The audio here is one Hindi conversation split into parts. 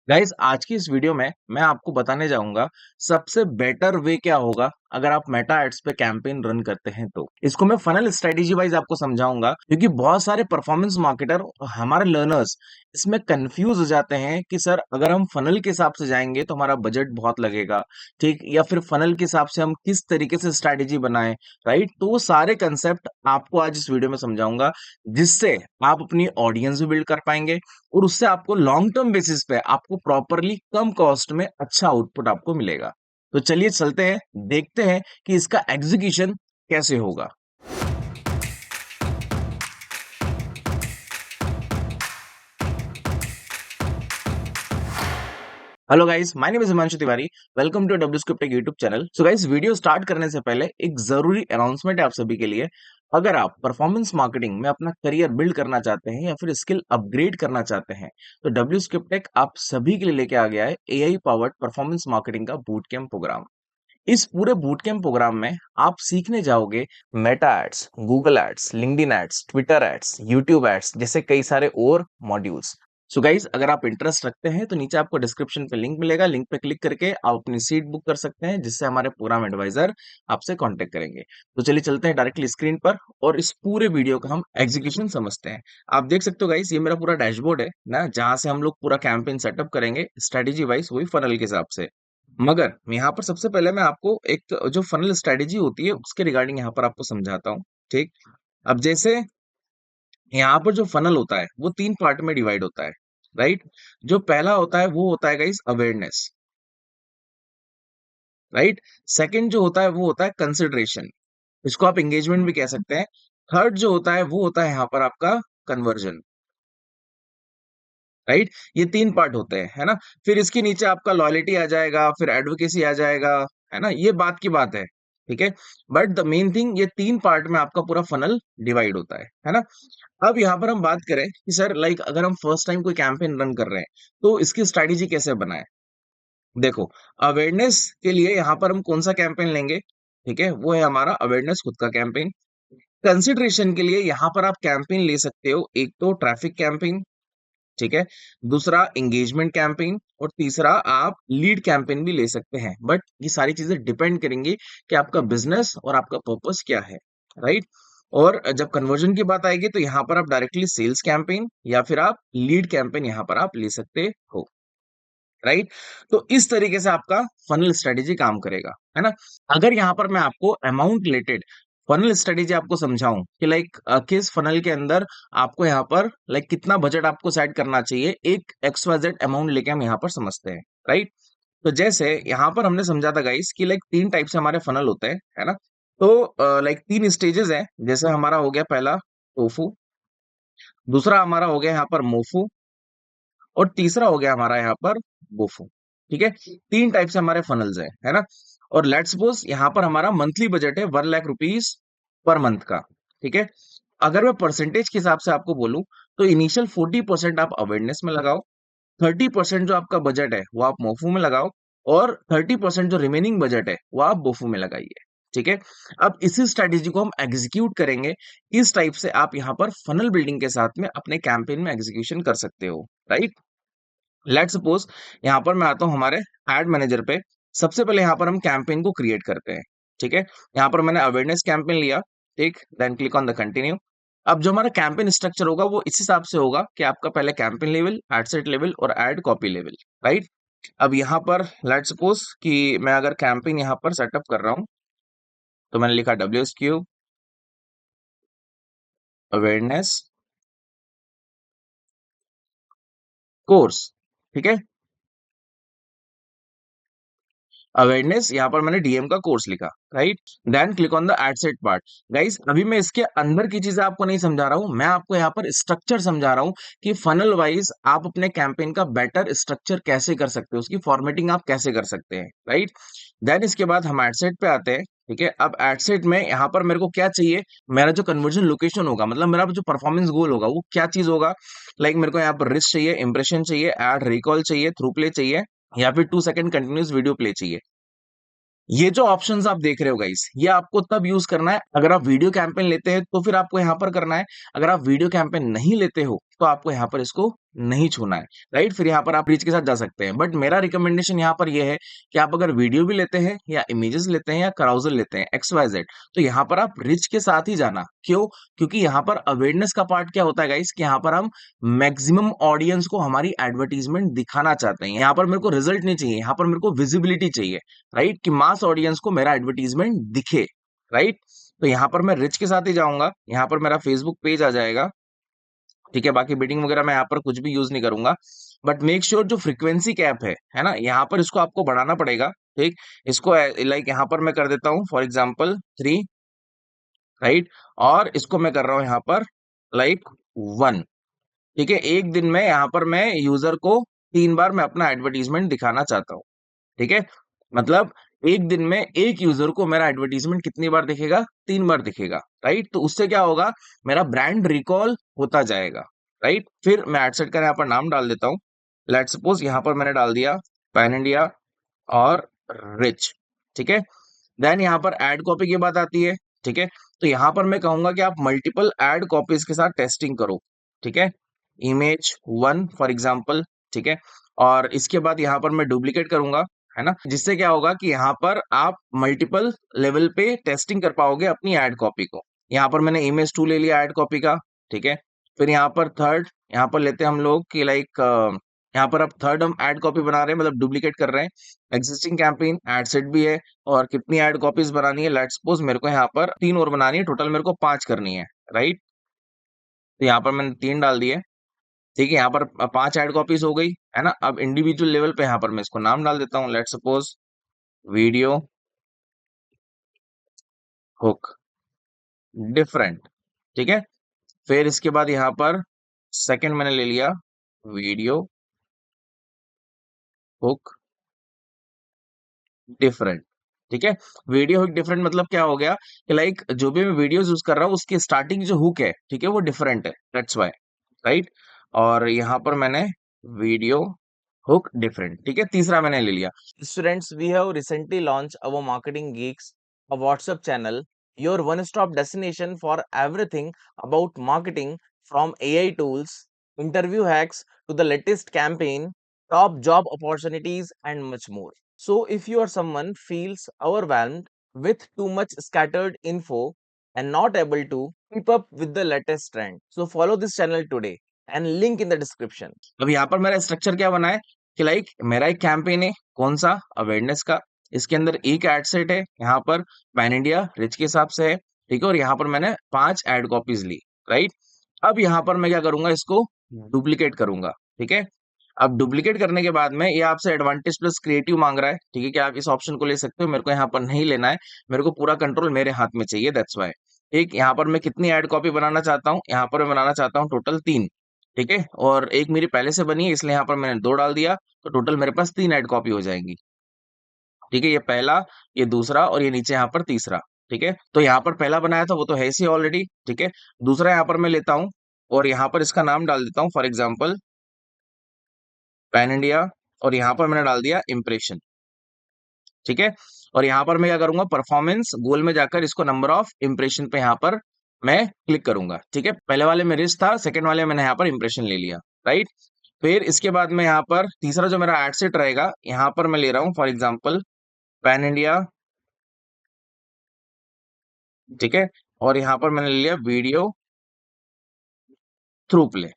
गाइस आज की इस वीडियो में मैं आपको बताने जाऊंगा सबसे बेटर वे क्या होगा अगर आप मेटा एड्स पे कैंपेन रन करते हैं तो इसको मैं फनल स्ट्रेटेजी वाइज आपको समझाऊंगा क्योंकि बहुत सारे परफॉर्मेंस मार्केटर और हमारे लर्नर्स इसमें कंफ्यूज हो जाते हैं कि सर अगर हम फनल के हिसाब से जाएंगे तो हमारा बजट बहुत लगेगा, ठीक, या फिर फनल के हिसाब से हम किस तरीके से स्ट्रेटेजी बनाएं, राइट। तो वो सारे कंसेप्ट आपको आज इस वीडियो में समझाऊंगा जिससे आप अपनी ऑडियंस भी बिल्ड कर पाएंगे और उससे आपको लॉन्ग टर्म बेसिस पे आपको प्रॉपरली कम कॉस्ट में अच्छा आउटपुट आपको मिलेगा। तो चलिए चलते हैं, देखते हैं कि इसका एग्जीक्यूशन कैसे होगा। Hello guys, my name is Himanshu Tiwari. Welcome to W script YouTube channel. So guys, video start करने से पहले एक जरूरी अनाउंसमेंट है आप सभी के लिए। अगर आप परफॉर्मेंस मार्केटिंग में अपना करियर बिल्ड करना चाहते हैं या फिर स्किल अपग्रेड करना चाहते हैं तो डब्ल्यू स्क्रिप्ट आप सभी के लिए लेके आ गया है एआई पावर्ड परफॉर्मेंस मार्केटिंग का बूट कैंप प्रोग्राम। इस पूरे बूट कैंप प्रोग्राम में आप सीखने जाओगे Meta ads, Google ads, LinkedIn ads, Twitter ads, YouTube ads जैसे कई सारे और मॉड्यूल्स। सो गाइज, अगर आप इंटरेस्ट रखते हैं तो नीचे आपको डिस्क्रिप्शन पे लिंक मिलेगा, लिंक पे क्लिक करके आप अपनी सीट बुक कर सकते हैं जिससे हमारे प्रोग्राम एडवाइजर आपसे कांटेक्ट करेंगे। तो चलिए चलते हैं डायरेक्टली स्क्रीन पर और इस पूरे वीडियो का हम एग्जीक्यूशन समझते हैं। आप देख सकते हो गाइस, ये मेरा पूरा डैशबोर्ड है ना, जहां से हम लोग पूरा कैंपेन सेटअप करेंगे स्ट्रेटेजी वाइज, वही फनल के हिसाब से। मगर यहाँ पर सबसे पहले मैं आपको एक जो फनल स्ट्रेटेजी होती है उसके रिगार्डिंग यहाँ पर आपको समझाता हूँ, ठीक। अब जैसे यहाँ पर जो फनल होता है वो 3 पार्ट में डिवाइड होता है, राइट। जो पहला होता है वो होता है गाइस अवेयरनेस, राइट। सेकंड जो होता है वो होता है कंसिडरेशन, इसको आप एंगेजमेंट भी कह सकते हैं। थर्ड जो होता है वो होता है यहाँ पर आपका कन्वर्जन, राइट। ये 3 पार्ट होते हैं, है ना। फिर इसके नीचे आपका लॉयल्टी आ जाएगा, फिर एडवोकेसी आ जाएगा, है ना। ये बात की बात है, ठीक है। बट द मेन थिंग, ये 3 पार्ट में आपका पूरा फनल डिवाइड होता है ना। अब यहाँ पर हम बात करें कि सर लाइक अगर हम फर्स्ट टाइम कोई कैंपेन रन कर रहे हैं तो इसकी स्ट्रेटेजी कैसे बनाएं। देखो, अवेयरनेस के लिए यहाँ पर हम कौन सा कैंपेन लेंगे, ठीक है, वो है हमारा अवेयरनेस खुद का कैंपेन। कंसिडरेशन के लिए यहाँ पर आप कैंपेन ले सकते हो, एक तो ट्रैफिक कैंपेन, ठीक है, दूसरा एंगेजमेंट कैंपेन और तीसरा आप लीड कैंपेन भी ले सकते हैं। बट ये सारी चीजें डिपेंड करेंगी कि आपका बिजनेस और आपका पर्पस क्या है, राइट। और जब कन्वर्जन की बात आएगी तो यहाँ पर आप डायरेक्टली सेल्स कैंपेन या फिर आप लीड कैंपेन यहाँ पर आप ले सकते हो, राइट। तो इस तरीके से आपका फनल स्ट्रेटेजी काम करेगा, है ना। अगर यहाँ पर मैं आपको अमाउंट रिलेटेड फनल स्ट्रेटेजी आपको समझाऊं कि लाइक किस फनल के अंदर आपको यहाँ पर लाइक कितना बजट आपको सेट करना चाहिए, एक XYZ अमाउंट लेके हम यहाँ पर समझते हैं, राइट। तो जैसे यहाँ पर हमने समझा था गाइस कि लाइक 3 टाइप से हमारे फनल होते हैं, है ना। तो लाइक 3 स्टेजेस हैं, जैसे हमारा हो गया पहला टोफू, दूसरा हमारा हो गया यहाँ पर मोफू और तीसरा हो गया हमारा यहाँ पर बोफो, ठीक है। 3 टाइप से हमारे फनल्स है ना। और लेट्स सपोज यहाँ पर हमारा मंथली बजट है 1 लाख रुपीज पर मंथ का, ठीक है। अगर मैं परसेंटेज के हिसाब से आपको बोलूं तो इनिशियल 40% आप अवेयरनेस में लगाओ, 30% जो आपका बजट है वो आप मोफू में लगाओ और 30% जो रिमेनिंग बजट है वो आप बोफू में लगाइए, ठीक है। अब इसी स्ट्रेटेजी को हम एग्जीक्यूट करेंगे। इस टाइप से आप यहाँ पर फनल बिल्डिंग के साथ में अपने कैंपेन में एग्जीक्यूशन कर सकते हो, राइट। लेट सपोज यहाँ पर मैं आता हूँ हमारे एड मैनेजर पे। सबसे पहले यहाँ पर हम कैंपेन को क्रिएट करते हैं, ठीक है। यहाँ पर मैंने अवेयरनेस कैंपेन लिया, ठीक, then click on the continue. अब जो हमारा कैंपेन स्ट्रक्चर होगा वो इस हिसाब से होगा कि आपका पहले campaign level, ad set level और एड कॉपी लेवल, राइट। अब यहाँ पर लेट सपोज कि मैं अगर कैंपेन यहाँ पर सेटअप कर रहा हूँ तो मैंने लिखा WSQ अवेयरनेस कोर्स, ठीक है। अवेयरनेस यहाँ पर मैंने डीएम का कोर्स लिखा, right. Then click on the ad set part. Guys, अभी मैं इसके अंदर की चीजें आपको नहीं समझा रहा हूं, मैं आपको यहाँ पर स्ट्रक्चर समझा रहा हूं कि फनल वाइज आप अपने कैंपेन का बेटर स्ट्रक्चर कैसे कर सकते हो, उसकी फॉर्मेटिंग आप कैसे कर सकते हैं, राइट। देन इसके बाद हम एड सेट पे आते हैं, ठीक है। अब एड सेट में यहाँ पर मेरे को क्या चाहिए, मेरा जो कन्वर्जन लोकेशन होगा, मतलब मेरा जो परफॉर्मेंस गोल होगा वो क्या चीज होगा। लाइक मेरे को यहाँ पर रिच चाहिए, इंप्रेशन चाहिए, एड रिकॉल चाहिए, थ्रू प्ले चाहिए या फिर 2 सेकंड कंटिन्यूस वीडियो प्ले चाहिए। ये जो ऑप्शंस आप देख रहे हो गाइस, ये आपको तब यूज करना है अगर आप वीडियो कैंपेन लेते हैं तो फिर आपको यहां पर करना है। अगर आप वीडियो कैंपेन नहीं लेते हो तो आपको यहाँ पर इसको नहीं छूना है, राइट। फिर यहाँ पर आप रीच के साथ जा सकते हैं, बट मेरा रिकमेंडेशन यहाँ पर ये है कि आप अगर वीडियो भी लेते हैं या इमेजेस लेते हैं या कराउजल लेते हैं XYZ, तो यहाँ पर आप रिच के साथ ही जाना। क्यों? क्योंकि यहाँ पर अवेयरनेस का पार्ट क्या होता है गाइस, कि यहाँ पर हम मैक्सिमम ऑडियंस को हमारी एडवर्टीजमेंट दिखाना चाहते हैं। यहाँ पर मेरे को रिजल्ट नहीं चाहिए, यहाँ पर मेरे को विजिबिलिटी चाहिए, राइट, कि मास ऑडियंस को मेरा एडवर्टीजमेंट दिखे, राइट। तो यहाँ पर मैं रिच के साथ ही जाऊंगा, यहाँ पर मेरा फेसबुक पेज आ जाएगा, ठीक है। बाकी बिडिंग वगैरह मैं यहाँ पर कुछ भी यूज नहीं करूंगा, बट मेक श्योर जो फ्रीक्वेंसी कैप है ना, यहाँ पर इसको आपको बढ़ाना पड़ेगा, ठीक। इसको लाइक यहाँ पर मैं कर देता हूँ फॉर एग्जाम्पल 3, राइट, और इसको मैं कर रहा हूँ यहाँ पर लाइक 1, ठीक है। एक दिन में यहाँ पर मैं यूजर को 3 बार मैं अपना एडवर्टीजमेंट दिखाना चाहता हूँ, ठीक है। मतलब एक दिन में एक यूजर को मेरा एडवर्टीजमेंट कितनी बार दिखेगा, 3 बार दिखेगा, राइट। तो उससे क्या होगा, मेरा ब्रांड रिकॉल होता जाएगा, राइट। फिर मैं एड सेट का यहाँ पर नाम डाल देता हूँ। लेट सपोज यहाँ पर मैंने डाल दिया पैन इंडिया और रिच, ठीक है। देन यहाँ पर एड कॉपी की बात आती है, ठीक है। तो यहाँ पर मैं कहूंगा कि आप मल्टीपल एड कॉपीज के साथ टेस्टिंग करो, ठीक है। इमेज 1 फॉर एग्जाम्पल, ठीक है। और इसके बाद यहाँ पर मैं डुप्लीकेट करूंगा, है ना, जिससे क्या होगा कि यहाँ पर आप मल्टीपल लेवल पे टेस्टिंग कर पाओगे अपनी एड कॉपी को। यहाँ पर मैंने इमेज 2 ले लिया एड कॉपी का, ठीक है। फिर यहाँ पर थर्ड, यहाँ पर लेते हैं हम लोग कि लाइक यहाँ पर अब थर्ड हम एड कॉपी बना रहे हैं, मतलब डुप्लीकेट कर रहे हैं। एग्जिस्टिंग कैंपेन एड सेट भी है, और कितनी एड कॉपीज बनानी है, लेट्स सपोज मेरे को यहाँ पर 3 और बनानी है, टोटल मेरे को 5 करनी है, राइट। तो यहाँ पर मैंने 3 डाल दिए, ठीक है। यहाँ पर 5 एड कॉपीज हो गई, है ना। अब इंडिविजुअल लेवल पे यहाँ पर मैं इसको नाम डाल देता हूँ, let suppose video hook different, ठीक है। फिर इसके बाद यहाँ पर सेकंड मैंने ले लिया वीडियो हुक डिफरेंट, ठीक है। वीडियो हुक डिफरेंट मतलब क्या हो गया कि लाइक जो भी मैं वीडियोस यूज कर रहा हूँ उसकी स्टार्टिंग जो हुक है, ठीक है, वो डिफरेंट है, दैट्स व्हाई, राइट। और यहाँ पर मैंने वीडियो हुक डिफरेंट, ठीक है, तीसरा मैंने ले लिया। Students, we have recently launched our Marketing Geeks, a WhatsApp channel, your one-stop destination for everything about marketing, from AI tools, interview hacks to the latest campaign, top job opportunities, and much more. So, if you are someone feels overwhelmed with too much scattered info and not able to keep up with the latest trend, so follow this channel today and link in the description. अब यहाँ पर मेरा स्ट्रक्चर क्या बना है कि लाइक मेरा एक कैंपेन है, कौन सा, अवेयरनेस का। इसके अंदर एक एड सेट है, यहाँ पर पैन इंडिया रिच के हिसाब से है, ठीक है। और यहाँ पर मैंने 5 एड कॉपीज ली, राइट। अब यहाँ पर मैं क्या करूंगा, इसको डुप्लीकेट करूंगा, ठीक है। अब डुप्लीकेट करने के बाद में ये आपसे एडवांटेज प्लस क्रिएटिव मांग रहा है, ठीक है, कि आप इस ऑप्शन को ले सकते हो। मेरे को यहाँ पर नहीं लेना है, मेरे को पूरा कंट्रोल मेरे हाथ में चाहिए, दैट्स वाई। ठीक, यहाँ पर मैं कितनी एड कॉपी बनाना चाहता हूँ, यहाँ पर मैं बनाना चाहता हूँ टोटल 3, ठीक है। और एक मेरी पहले से बनी है, इसलिए यहाँ पर मैंने 2 डाल दिया, तो टोटल मेरे पास 3 एड कॉपी हो जाएंगी, ठीक है। ये पहला, ये दूसरा, और ये नीचे यहाँ पर तीसरा, ठीक है। तो यहाँ पर पहला बनाया था वो तो है ही ऑलरेडी, ठीक है। दूसरा यहाँ पर मैं लेता हूँ और यहाँ पर इसका नाम डाल देता हूँ फॉर एग्जाम्पल पैन इंडिया, और यहाँ पर मैंने डाल दिया इंप्रेशन, ठीक है। और यहाँ पर मैं क्या करूंगा, परफॉर्मेंस गोल में जाकर इसको नंबर ऑफ इंप्रेशन पे यहाँ पर मैं क्लिक करूंगा, ठीक है। पहले वाले में रिच था, सेकंड वाले मैंने यहाँ पर इंप्रेशन ले लिया, राइट। फिर इसके बाद में यहाँ पर तीसरा जो मेरा एड सेट रहेगा, यहाँ पर मैं ले रहा हूँ फॉर एग्जाम्पल पैन इंडिया, ठीक है। और यहाँ पर मैंने ले लिया वीडियो थ्रू प्ले,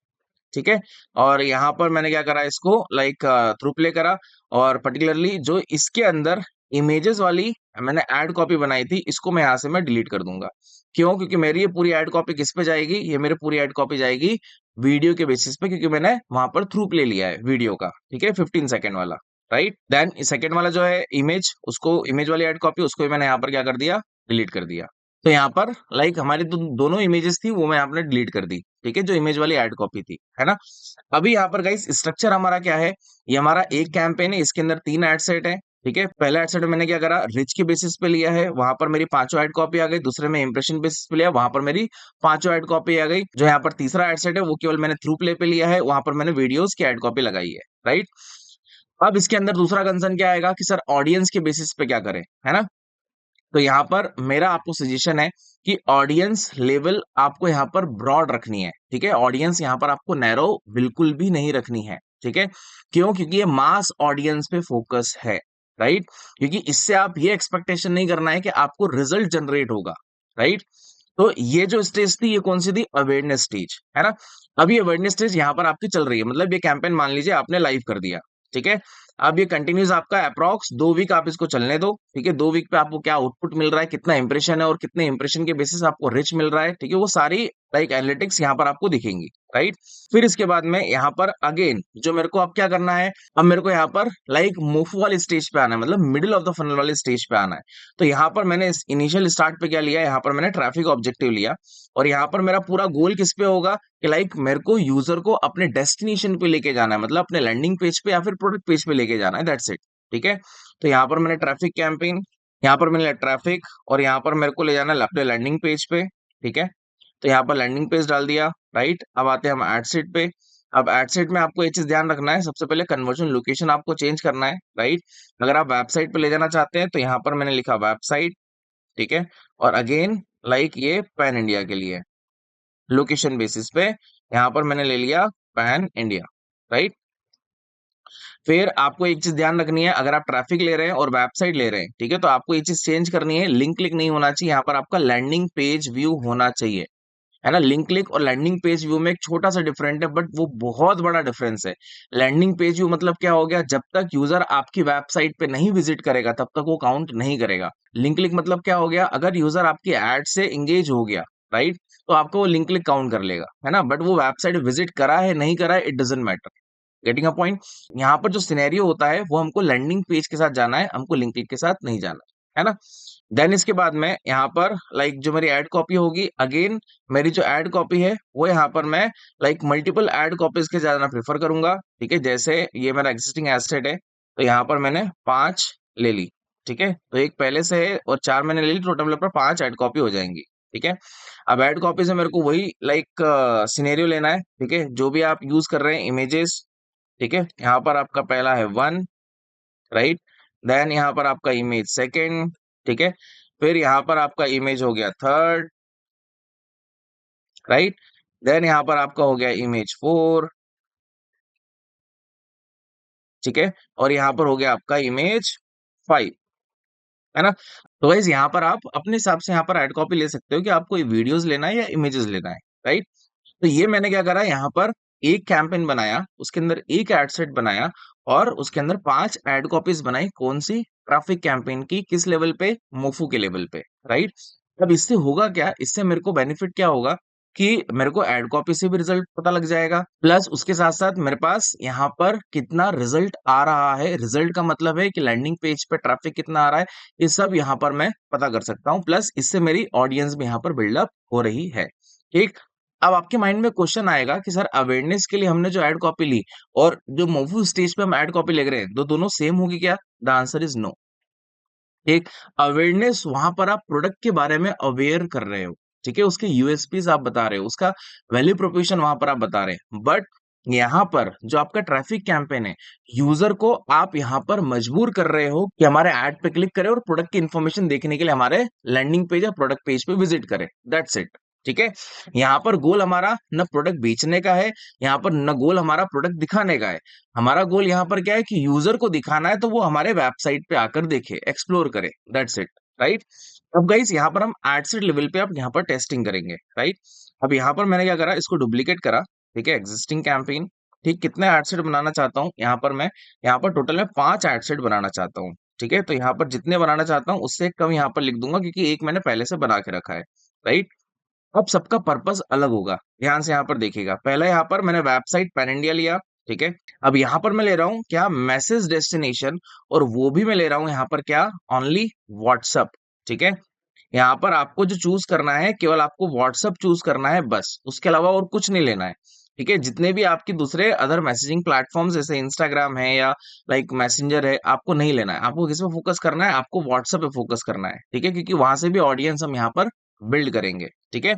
ठीक है। और यहाँ पर मैंने क्या करा, इसको लाइक थ्रू प्ले करा, और पर्टिकुलरली जो इसके अंदर इमेजेस वाली मैंने ऐड कॉपी बनाई थी, इसको मैं यहाँ से मैं डिलीट कर दूंगा। क्यों? क्योंकि मेरी ये पूरी ऐड कॉपी किस पे जाएगी, ये मेरी पूरी ऐड कॉपी जाएगी वीडियो के बेसिस पे, क्योंकि मैंने वहां पर थ्रू प्ले लिया है वीडियो का, ठीक है, 15 सेकेंड वाला, राइट। देन सेकेंड वाला जो है इमेज, उसको इमेज वाली ऐड कॉपी, उसको भी मैंने यहाँ पर क्या कर दिया, डिलीट कर दिया। तो यहाँ पर लाइक हमारी दोनों इमेजेस थी, वो मैं आपने डिलीट कर दी, ठीक है, जो इमेज वाली ऐड कॉपी थी, है ना। अभी यहाँ पर गाइस स्ट्रक्चर हमारा क्या है, ये हमारा एक कैंपेन है, इसके अंदर 3 एड सेट है, ठीक है। पहला एड सेट मैंने क्या करा, रिच के बेसिस पे लिया है, वहां पर मेरी 5 एड कॉपी आ गई। दूसरे में इंप्रेशन बेसिस पे लिया, वहां पर मेरी 5 एड कॉपी आ गई। जो यहाँ पर तीसरा एड सेट है वो केवल मैंने थ्रू प्ले पे लिया है, वहां पर मैंने वीडियोस की एड कॉपी लगाई है, राइट। अब इसके अंदर दूसरा कंसर्न क्या आएगा कि सर ऑडियंस के बेसिस पे क्या करें, है ना। तो यहाँ पर मेरा आपको सजेशन है कि ऑडियंस लेवल आपको यहाँ पर ब्रॉड रखनी है, ठीक है। ऑडियंस यहाँ पर आपको नैरो बिल्कुल भी नहीं रखनी है, ठीक है। क्यों? क्योंकि ये मास ऑडियंस पे फोकस है, राइट। क्योंकि इससे आप ये एक्सपेक्टेशन नहीं करना है कि आपको रिजल्ट जनरेट होगा, राइट। तो ये जो स्टेज थी, ये कौन सी थी? अवेयरनेस स्टेज, है ना। अब ये अवेयरनेस स्टेज यहाँ पर आपकी चल रही है, मतलब ये कैंपेन मान लीजिए आपने लाइव कर दिया, ठीक है। अब ये कंटिन्यूस आपका अप्रॉक्स 2 वीक आप इसको चलने दो, ठीक है। 2 वीक पे आपको क्या आउटपुट मिल रहा है, कितना इंप्रेशन है और कितने इंप्रेशन के बेसिस आपको रिच मिल रहा है, ठीक है। वो सारी लाइक एनालिटिक्स यहाँ पर आपको दिखेंगी, राइट। फिर इसके बाद में यहाँ पर अगेन जो मेरे को अब क्या करना है, अब मेरे को यहाँ पर लाइक मोफू वाली स्टेज पे आना है, मतलब मिडिल ऑफ द फनल वाली स्टेज पे आना है। तो यहाँ पर मैंने इनिशियल स्टार्ट पे क्या लिया, यहाँ पर मैंने ट्रैफिक ऑब्जेक्टिव लिया, और यहाँ पर मेरा पूरा गोल किस पे होगा कि लाइक मेरे को यूजर को अपने डेस्टिनेशन पे लेके जाना है, मतलब अपने लैंडिंग पेज पे या फिर प्रोडक्ट पेज पे लेके जाना है, दैट्स इट, ठीक है। तो यहाँ पर मैंने ट्रैफिक कैंपेन, यहाँ पर मैंने ट्रैफिक, और यहाँ पर मेरे को ले जाना है अपने लैंडिंग पेज पे, ठीक है। तो यहाँ पर लैंडिंग पेज डाल दिया, राइट। अब आते हैं हम एड सेट पे। अब एड सेट में आपको ये चीज ध्यान रखना है, सबसे पहले कन्वर्जन लोकेशन आपको चेंज करना है, राइट। अगर आप वेबसाइट पे ले जाना चाहते हैं तो यहाँ पर मैंने लिखा वेबसाइट, ठीक है। और अगेन लाइक ये पैन इंडिया के लिए लोकेशन बेसिस पे यहाँ पर मैंने ले लिया पैन इंडिया, राइट। फिर आपको एक चीज ध्यान रखनी है, अगर आप ट्रैफिक ले रहे हैं और वेबसाइट ले रहे हैं, ठीक है, तो आपको ये चीज चेंज करनी है, लिंक क्लिक नहीं होना चाहिए, यहाँ पर आपका लैंडिंग पेज व्यू होना चाहिए, है ना। लिंक क्लिक और लैंडिंग पेज व्यू में एक छोटा सा डिफरेंट है, बट वो बहुत बड़ा डिफरेंस है। लैंडिंग पेज व्यू मतलब क्या हो गया, जब तक यूजर आपकी वेबसाइट पे नहीं विजिट करेगा तब तक वो काउंट नहीं करेगा। लिंक क्लिक मतलब क्या हो गया, अगर यूजर आपकी एड से एंगेज हो गया, राइट, तो आपको वो लिंक क्लिक काउंट कर लेगा, है ना। बट वो वेबसाइट विजिट करा है नहीं करा है, it doesn't matter. Getting a point. यहाँ पर जो सिनेरियो होता है वो हमको लैंडिंग पेज के साथ जाना है, हमको लिंक क्लिक के साथ नहीं जाना है ना। देन इसके बाद में यहाँ पर लाइक जो मेरी एड कॉपी होगी, अगेन मेरी जो एड कॉपी है वो यहाँ पर मैं लाइक मल्टीपल एड कॉपीज के जाना प्रेफर करूंगा, ठीक है। जैसे ये मेरा एग्जिस्टिंग एसेट है, तो यहाँ पर मैंने 5 ले ली, ठीक है। तो एक पहले से है और 4 मैंने ले ली, टोटल मेरे पास 5 एड कॉपी हो जाएंगी, ठीक है। अब एड कॉपी से मेरे को वही लाइक सिनेरियो लेना है, ठीक है, जो भी आप यूज कर रहे हैं, इमेजेस, ठीक है। यहाँ पर आपका पहला है 1, राइट। देन यहाँ पर आपका इमेज सेकंड, ठीक है। फिर यहाँ पर आपका इमेज हो गया थर्ड, राइट। देन यहाँ पर आपका हो गया इमेज 4, ठीक है। और यहाँ पर हो गया आपका इमेज 5, है ना। तो गाइस यहाँ पर आप अपने हिसाब से यहाँ पर एड कॉपी ले सकते हो कि आपको वीडियोस लेना है या इमेजेस लेना है, राइट। तो ये मैंने क्या करा, यहाँ पर एक कैंपेन बनाया, उसके अंदर एक एड सेट बनाया, और उसके अंदर 5 एड कॉपीज बनाई, कौन सी? ट्रैफिक कैंपेन की। किस लेवल पे? मोफू के लेवल पे, राइट। अब इससे होगा क्या, इससे मेरे को बेनिफिट क्या होगा कि मेरे को एड कॉपी से भी रिजल्ट पता लग जाएगा, प्लस उसके साथ साथ मेरे पास यहाँ पर कितना रिजल्ट आ रहा है, रिजल्ट का मतलब है कि लैंडिंग पेज पे ट्रैफिक कितना आ रहा है, ये सब यहाँ पर मैं पता कर सकता हूँ, प्लस इससे मेरी ऑडियंस भी यहाँ पर बिल्डअप हो रही है, ठीक। अब आपके माइंड में क्वेश्चन आएगा कि सर अवेयरनेस के लिए हमने जो एड कॉपी ली और जो मूवी स्टेज पे हम एड कॉपी ले रहे हैं, दोनों सेम होगी क्या? The answer is no. एक अवेयरनेस, वहां पर आप प्रोडक्ट के बारे में अवेयर कर रहे हो, ठीक है, उसके यूएसपीज आप बता रहे हो, उसका वैल्यू प्रोपोजिशन वहां पर आप बता रहे हैं। बट यहाँ पर जो आपका ट्रैफिक कैंपेन है, यूजर को आप यहाँ पर मजबूर कर रहे हो कि हमारे ऐड पे क्लिक करे और प्रोडक्ट की इंफॉर्मेशन देखने के लिए हमारे लैंडिंग पेज या प्रोडक्ट पेज पे विजिट करे, दैट्स इट, ठीक है। यहाँ पर गोल हमारा न प्रोडक्ट बेचने का है, यहाँ पर न गोल हमारा प्रोडक्ट दिखाने का है। हमारा गोल यहाँ पर क्या है कि यूजर को दिखाना है तो वो हमारे वेबसाइट पे आकर देखे, एक्सप्लोर करे, दैट्स इट, राइट। अब गाइस यहाँ पर हम एड सेट लेवल पे अब यहाँ पर टेस्टिंग करेंगे, राइट। अब यहाँ पर मैंने क्या करा, इसको डुप्लीकेट करा, ठीक है, एग्जिस्टिंग कैंपेन, ठीक। कितने एड सेट बनाना चाहता हूँ, यहाँ पर मैं यहाँ पर टोटल में 5 एड सेट बनाना चाहता हूँ, ठीक है। तो यहाँ पर जितने बनाना चाहता हूँ उससे कम यहाँ पर लिख दूंगा, क्योंकि एक मैंने पहले से बना के रखा है, राइट। अब सबका पर्पस अलग होगा, ध्यान से यहाँ पर देखिएगा। पहला यहाँ पर मैंने वेबसाइट पैन इंडिया लिया, ठीक है। अब यहाँ पर मैं ले रहा हूँ क्या, मैसेज डेस्टिनेशन, और वो भी मैं ले रहा हूँ यहाँ पर क्या, ओनली व्हाट्सअप, ठीक है। यहाँ पर आपको जो चूज करना है, केवल आपको व्हाट्सअप चूज करना है बस, उसके अलावा और कुछ नहीं लेना है, ठीक है। जितने भी आपके दूसरे अदर मैसेजिंग प्लेटफॉर्म्स जैसे इंस्टाग्राम है या लाइक मैसेंजर है, आपको नहीं लेना है। आपको किस पे फोकस करना है, आपको व्हाट्सएप पे फोकस करना है, ठीक है, क्योंकि वहां से भी ऑडियंस हम यहाँ पर बिल्ड करेंगे, ठीक है।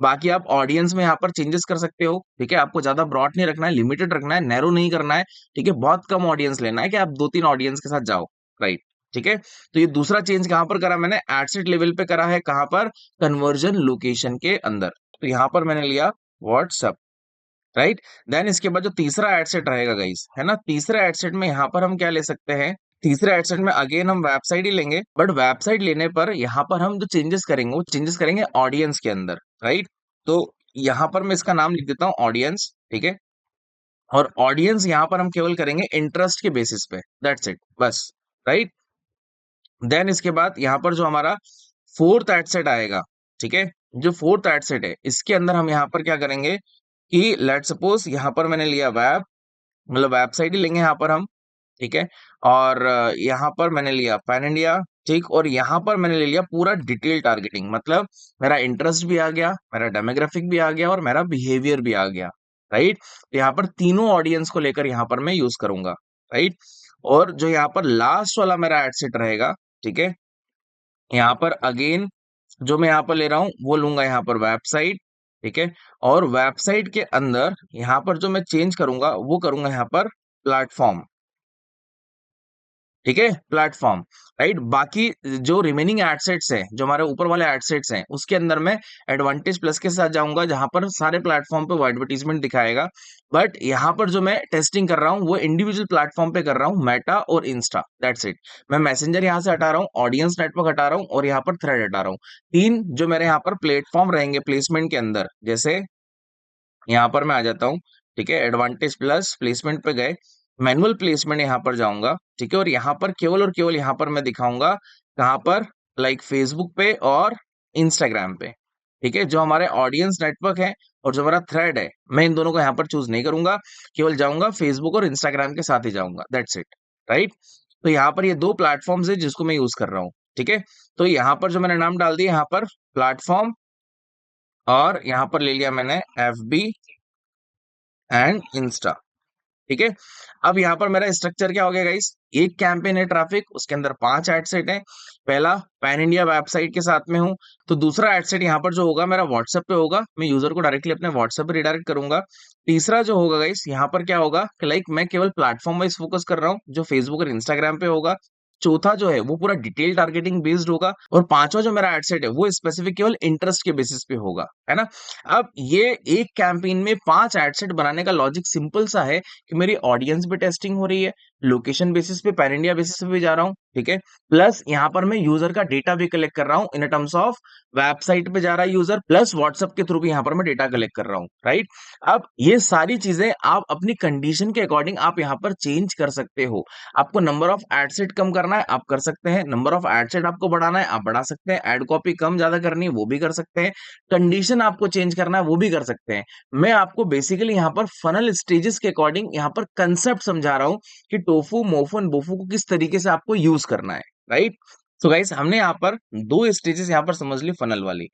बाकी आप ऑडियंस में यहाँ पर चेंजेस कर सकते हो, ठीक है। आपको ज्यादा ब्रॉड नहीं रखना है, लिमिटेड रखना है, नैरो नहीं करना है, ठीक है। बहुत कम ऑडियंस लेना है कि आप 2-3 ऑडियंस के साथ जाओ, राइट। ठीक है। तो ये दूसरा चेंज कहां पर करा मैंने, एड सेट लेवल पे करा है, कहां पर, कन्वर्जन लोकेशन के अंदर। तो यहां पर मैंने लिया व्हाट्सएप, राइट। देन इसके बाद जो तीसरा एड सेट रहेगा गाइस, है ना, तीसरा एड सेट में यहाँ पर हम क्या ले सकते हैं, तीसरे एड सेट में अगेन हम वेबसाइट ही लेंगे, बट वेबसाइट लेने पर यहाँ पर हम जो चेंजेस करेंगे वो चेंजेस करेंगे ऑडियंस के अंदर, राइट। तो यहाँ पर मैं इसका नाम लिख देता हूँ ऑडियंस, ठीक है। और ऑडियंस यहाँ पर हम केवल करेंगे इंटरेस्ट के बेसिस पे, दैट्स इट, बस, राइट। देन इसके बाद यहाँ पर जो हमारा फोर्थ एड सेट आएगा, ठीक है, जो फोर्थ एड सेट है इसके अंदर हम यहाँ पर क्या करेंगे कि लेट सपोज यहाँ पर मैंने लिया वेब, मतलब वेबसाइट ही लेंगे यहाँ पर हम, ठीक है। और यहाँ पर मैंने लिया पैन इंडिया, ठीक, और यहाँ पर मैंने ले लिया पूरा डिटेल टारगेटिंग, मतलब मेरा इंटरेस्ट भी आ गया, मेरा डेमोग्राफिक भी आ गया और मेरा बिहेवियर भी आ गया, राइट। तो यहाँ पर तीनों ऑडियंस को लेकर यहाँ पर मैं यूज करूंगा, राइट। और जो यहाँ पर लास्ट वाला मेरा एड सेट रहेगा, ठीक है, यहाँ पर अगेन जो मैं यहाँ पर ले रहा हूँ वो लूंगा यहाँ पर वेबसाइट, ठीक है। और वेबसाइट के अंदर यहाँ पर जो मैं चेंज करूंगा वो करूंगा यहाँ पर प्लेटफॉर्म, ठीक है, प्लेटफॉर्म, राइट। बाकी जो रिमेनिंग एडसेट्स हैं, जो हमारे ऊपर वाले एडसेट्स हैं, उसके अंदर मैं एडवांटेज प्लस के साथ जाऊंगा जहां पर सारे प्लेटफॉर्म पे वो एडवर्टीजमेंट दिखाएगा। बट यहाँ पर जो मैं टेस्टिंग कर रहा हूँ वो इंडिविजुअल प्लेटफॉर्म पे कर रहा हूँ, मेटा और इंस्टा, दैट्स इट। मैं मैसेंजर यहाँ से हटा रहा हूँ, ऑडियंस नेटवर्क हटा रहा हूँ और यहाँ पर थ्रेड हटा रहा हूँ। तीन जो मेरे यहाँ पर प्लेटफॉर्म रहेंगे प्लेसमेंट के अंदर, जैसे यहाँ पर मैं आ जाता हूँ, ठीक है, एडवांटेज प्लस प्लेसमेंट पे गए, मैनुअल प्लेसमेंट यहाँ पर जाऊंगा, ठीक है। और यहाँ पर केवल और केवल यहाँ पर मैं दिखाऊंगा कहाँ पर, लाइक फेसबुक पे और इंस्टाग्राम पे, ठीक है। जो हमारे ऑडियंस नेटवर्क है और जो हमारा थ्रेड है, मैं इन दोनों को यहाँ पर चूज नहीं करूंगा, केवल जाऊंगा फेसबुक और इंस्टाग्राम के साथ ही जाऊंगा, दैट्स इट, राइट। तो यहाँ पर ये दो प्लेटफॉर्म्स है जिसको मैं यूज कर रहा हूँ, ठीक है। तो यहाँ पर जो मैंने नाम डाल दिया यहाँ पर प्लेटफॉर्म, और यहाँ पर ले लिया मैंने एफ बी एंड इंस्टा, ठीक है। अब यहाँ पर मेरा स्ट्रक्चर क्या हो गया गाइस, एक कैंपेन है ट्रैफिक, उसके अंदर 5 एड सेट है। पहला पैन इंडिया वेबसाइट के साथ में हूँ, तो दूसरा एड सेट यहाँ पर जो होगा मेरा व्हाट्सएप पे होगा, मैं यूजर को डायरेक्टली अपने व्हाट्सएप पे रिडायरेक्ट करूंगा। तीसरा जो होगा गाइस यहाँ पर क्या होगा कि लाइक मैं केवल प्लेटफॉर्म वाइज फोकस कर रहा हूँ, जो फेसबुक और इंस्टाग्राम पे होगा। चौथा जो है वो पूरा डिटेल टारगेटिंग बेस्ड होगा, और पांचवा जो मेरा एड सेट है वो स्पेसिफिक केवल इंटरेस्ट के बेसिस पे होगा, है ना। अब ये एक कैंपेन में 5 एड सेट बनाने का लॉजिक सिंपल सा है कि मेरी ऑडियंस पे टेस्टिंग हो रही है, लोकेशन बेसिस पे पैन इंडिया बेसिस पे भी जा रहा हूँ, ठीक है। प्लस यहाँ पर मैं यूजर का डेटा भी कलेक्ट कर रहा हूँ इन टर्म्स ऑफ वेबसाइट पे जा रहा है यूजर, प्लस व्हाट्सएप के थ्रू भी यहाँ पर मैं डेटा कलेक्ट कर रहा हूँ, राइट। अब ये सारी चीजें आप अपनी कंडीशन के अकॉर्डिंग आप यहाँ पर चेंज कर सकते हो। आपको नंबर ऑफ एड सेट कम करना है आप कर सकते हैं, नंबर ऑफ एड सेट आपको बढ़ाना है आप बढ़ा सकते हैं, एड कॉपी कम ज्यादा करनी है वो भी कर सकते हैं, कंडीशन आपको चेंज करना है वो भी कर सकते हैं। मैं आपको बेसिकली यहाँ पर फनल स्टेजेस के अकॉर्डिंग यहाँ पर कंसेप्ट समझा रहा हूँ कि टोफू मोफू एंड बोफू को किस तरीके से आपको यूज करना है, राइट। सो गाइस हमने यहाँ पर दो स्टेजेस यहाँ पर समझ ली फनल वाली।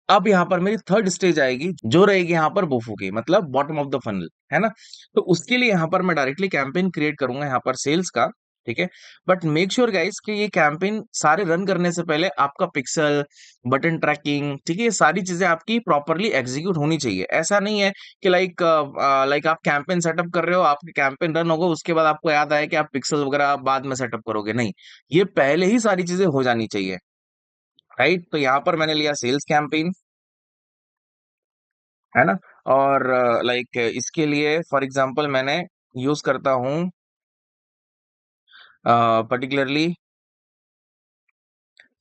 अब यहाँ पर मेरी थर्ड स्टेज आएगी जो रहेगी यहाँ पर बोफू की, मतलब बॉटम ऑफ द फनल, है ना। तो उसके लिए यहाँ पर मैं डायरेक्टली कैंपेन क्रिएट करूंगा यहाँ पर सेल्स का, ठीक है। बट मेक श्योर गाइस कि ये कैंपेन सारे रन करने से पहले आपका पिक्सल, बटन ट्रैकिंग, ठीक है, ये सारी चीजें आपकी प्रॉपरली एग्जीक्यूट होनी चाहिए। ऐसा नहीं है कि लाइक आप कैंपेन सेटअप कर रहे हो, आपके कैंपेन रन होगा उसके बाद आपको याद आया कि आप पिक्सल वगैरह बाद में सेटअप करोगे, नहीं, ये पहले ही सारी चीजें हो जानी चाहिए, राइट। तो यहाँ पर मैंने लिया सेल्स कैंपेन, है ना। और लाइक इसके लिए फॉर एग्जांपल मैंने यूज करता हूँ पर्टिकुलरली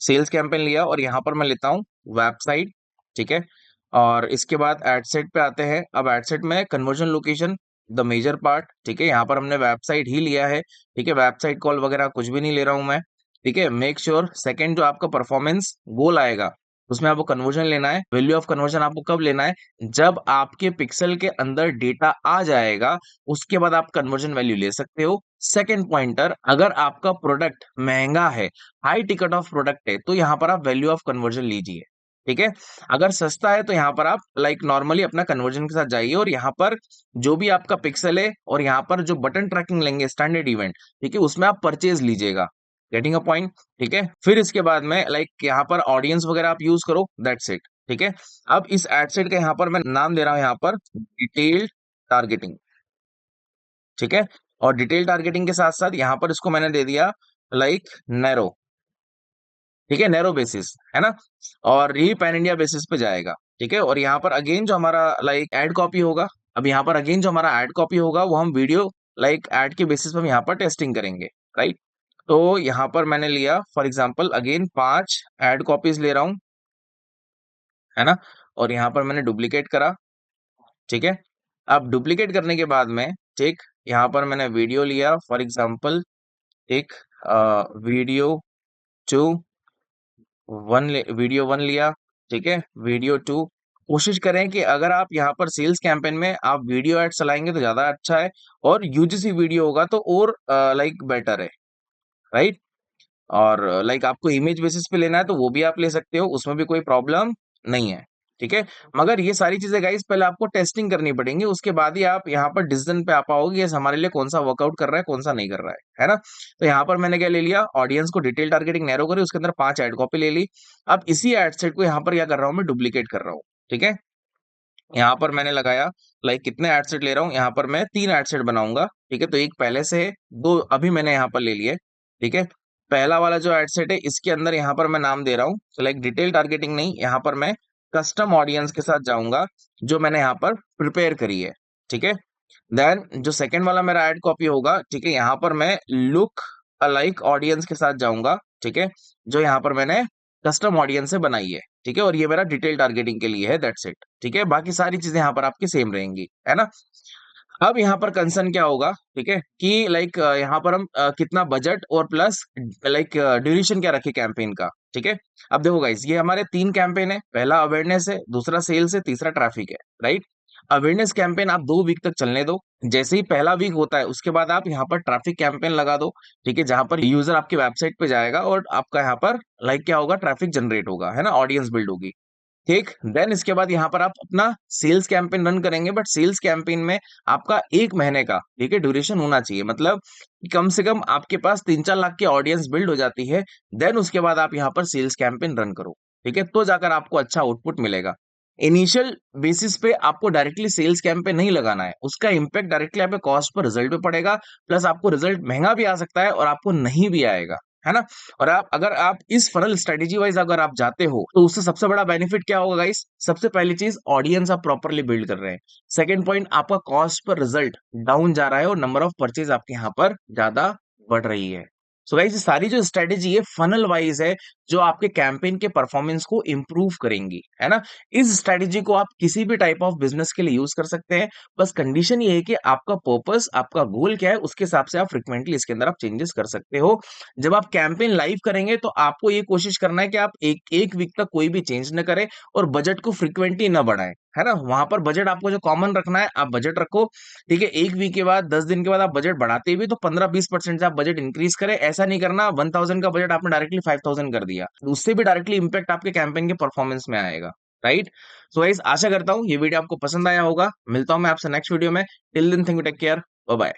सेल्स कैंपेन लिया, और यहाँ पर मैं लेता हूँ वेबसाइट, ठीक है। और इसके बाद एडसेट पे आते हैं। अब एडसेट में conversion location the major part, ठीक है, यहाँ पर हमने वेबसाइट ही लिया है, ठीक है, वेबसाइट कॉल वगैरह कुछ भी नहीं ले रहा हूँ मैं, ठीक है। मेक श्योर सेकंड जो आपका परफॉर्मेंस गोल आएगा उसमें आपको कन्वर्जन लेना है। वैल्यू ऑफ कन्वर्जन आपको कब लेना है, जब आपके पिक्सल के अंदर डेटा आ जाएगा उसके बाद आप कन्वर्जन वैल्यू ले सकते हो। सेकंड पॉइंटर, अगर आपका प्रोडक्ट महंगा है, हाई टिकट ऑफ प्रोडक्ट है, तो यहाँ पर आप वैल्यू ऑफ कन्वर्जन लीजिए, ठीक है। अगर सस्ता है तो यहाँ पर आप लाइक नॉर्मली अपना कन्वर्जन के साथ जाइए, और यहाँ पर जो भी आपका पिक्सल है और यहाँ पर जो बटन ट्रैकिंग लेंगे स्टैंडर्ड इवेंट, ठीक है, उसमें आप परचेज लीजिएगा, गेटिंग अ पॉइंट, ठीक है। फिर इसके बाद में लाइक यहाँ पर ऑडियंस वगैरह आप यूज करो, दैट्स इट, ठीक है। अब इस एड सेट का यहाँ पर मैं नाम दे रहा हूँ यहाँ पर डिटेल्ड टारगेटिंग, ठीक है। और डिटेल टारगेटिंग के साथ साथ यहाँ पर इसको मैंने दे दिया लाइक नैरो, ठीक है, नैरो बेसिस, है ना। और ये पैन इंडिया बेसिस पे जाएगा, ठीक है। और यहाँ पर अगेन जो हमारा लाइक एड कॉपी होगा, अब यहाँ पर अगेन जो हमारा एड कॉपी होगा वो हम वीडियो लाइक एड के बेसिस पे हम यहाँ पर टेस्टिंग करेंगे, राइट। तो यहाँ पर मैंने लिया for example again 5 ad copies ले रहा हूँ, है ना। और यहाँ पर मैंने डुप्लीकेट करा, ठीक है। अब डुप्लीकेट करने के बाद में, ठीक, यहाँ पर मैंने वीडियो लिया फॉर एग्जांपल, एक वीडियो टू वीडियो वन लिया, ठीक है, वीडियो टू। कोशिश करें कि अगर आप यहाँ पर सेल्स कैंपेन में आप वीडियो एड चलाएंगे तो ज्यादा अच्छा है, और यूजीसी वीडियो होगा तो और लाइक बेटर है, राइट। और लाइक आपको इमेज बेसिस पे लेना है तो वो भी आप ले सकते हो, उसमें भी कोई प्रॉब्लम नहीं है, ठीक है। मगर ये सारी चीजें गाइस पहले आपको टेस्टिंग करनी पड़ेंगी, उसके बाद ही आप यहाँ पर डिसीजन पे आ पाओगे कि हमारे लिए कौन सा वर्कआउट कर रहा है, कौन सा नहीं कर रहा है ना। तो यहाँ पर मैंने क्या ले लिया, ऑडियंस को डिटेल टारगेटिंग नैरो करी, उसके अंदर 5 एड कॉपी ले ली। अब इसी एड सेट को यहाँ पर क्या कर रहा हूँ, मैं डुप्लीकेट कर रहा हूँ, ठीक है। यहाँ पर मैंने लगाया लाइक कितने एड सेट ले रहा हूँ, यहाँ पर मैं 3 एड सेट बनाऊंगा, ठीक है। तो एक पहले से है, 2 अभी मैंने यहाँ पर ले लिए, ठीक है। पहला वाला जो एड सेट है इसके अंदर यहाँ पर मैं नाम दे रहा हूँ, तो लाइक डिटेल टारगेटिंग नहीं, यहाँ पर मैं कस्टम ऑडियंस के साथ जाऊंगा जो मैंने यहाँ पर प्रिपेयर करी है, ठीक है। देन जो सेकंड वाला मेरा एड कॉपी होगा, ठीक है, यहाँ पर मैं लुक अलाइक ऑडियंस के साथ जाऊंगा, ठीक है, जो यहाँ पर मैंने कस्टम ऑडियंस से बनाई है, ठीक है। और ये मेरा डिटेल टारगेटिंग के लिए है, दैट्स इट, ठीक है। बाकी सारी चीजें यहाँ पर आपकी सेम रहेंगी, है ना। अब यहाँ पर कंसर्न क्या होगा, ठीक है, कि लाइक यहाँ पर हम कितना बजट और प्लस लाइक ड्यूरेशन क्या रखे कैंपेन का, ठीक है। अब देखो गाइस, ये हमारे 3 कैंपेन है, पहला अवेयरनेस है, दूसरा सेल्स है, तीसरा ट्रैफिक है, राइट। अवेयरनेस कैंपेन आप 2 वीक तक चलने दो, जैसे ही पहला वीक होता है उसके बाद आप यहाँ पर ट्रैफिक कैंपेन लगा दो, ठीक है, जहां पर यूजर आपके वेबसाइट पे जाएगा और आपका यहाँ पर लाइक क्या होगा, ट्रैफिक जनरेट होगा, है ना, ऑडियंस बिल्ड होगी, ठीक। देन इसके बाद यहाँ पर आप अपना सेल्स कैंपेन रन करेंगे, बट सेल्स कैंपेन में आपका 1 महीने का, ठीक है, ड्यूरेशन होना चाहिए, मतलब कम से कम आपके पास 3-4 लाख की ऑडियंस बिल्ड हो जाती है। देन उसके बाद आप यहाँ पर सेल्स कैंपेन रन करो, ठीक है, तो जाकर आपको अच्छा आउटपुट मिलेगा। इनिशियल बेसिस पे आपको डायरेक्टली सेल्स कैंपेन नहीं लगाना है, उसका इम्पैक्ट डायरेक्टली आपके कॉस्ट पर, रिजल्ट पे पड़ेगा, प्लस आपको रिजल्ट महंगा भी आ सकता है और आपको नहीं भी आएगा, है ना। और आप अगर आप इस फनल स्ट्रेटेजी वाइज अगर आप जाते हो तो उससे सबसे बड़ा बेनिफिट क्या होगा गाइस, सबसे पहली चीज ऑडियंस आप प्रॉपरली बिल्ड कर रहे हैं। सेकंड पॉइंट, आपका कॉस्ट पर रिजल्ट डाउन जा रहा है और नंबर ऑफ परचेज आपके यहाँ पर ज्यादा बढ़ रही है। सो गाइस, ये सारी जो स्ट्रेटेजी है फनल वाइज है, जो आपके कैंपेन के परफॉर्मेंस को इंप्रूव करेंगी, है ना। इस स्ट्रेटेजी को आप किसी भी टाइप ऑफ बिजनेस के लिए यूज कर सकते हैं, बस कंडीशन ये है कि आपका पर्पस, आपका गोल क्या है, उसके हिसाब से आप फ्रिक्वेंटली इसके अंदर आप चेंजेस कर सकते हो। जब आप कैंपेन लाइव करेंगे तो आपको ये कोशिश करना है कि आप एक एक वीक तक कोई भी चेंज न करें और बजट को फ्रीक्वेंटली न बढ़ाएं, है ना। वहां पर बजट आपको जो कॉमन रखना है आप बजट रखो, ठीक है। एक वीक के बाद 10 दिन के बाद आप बजट बढ़ाते भी तो 15-20% से आप बजट इंक्रीज करें, ऐसा नहीं करना 1000 का बजट आपने डायरेक्टली 5000 कर दिया, उससे भी डायरेक्टली इंपैक्ट आपके कैंपेन के परफॉर्मेंस में आएगा, राइट। सो गाइस, आशा करता हूँ ये वीडियो आपको पसंद आया होगा, मिलता हूं मैं आपसे नेक्स्ट वीडियो में। Till then, think, take care, bye bye.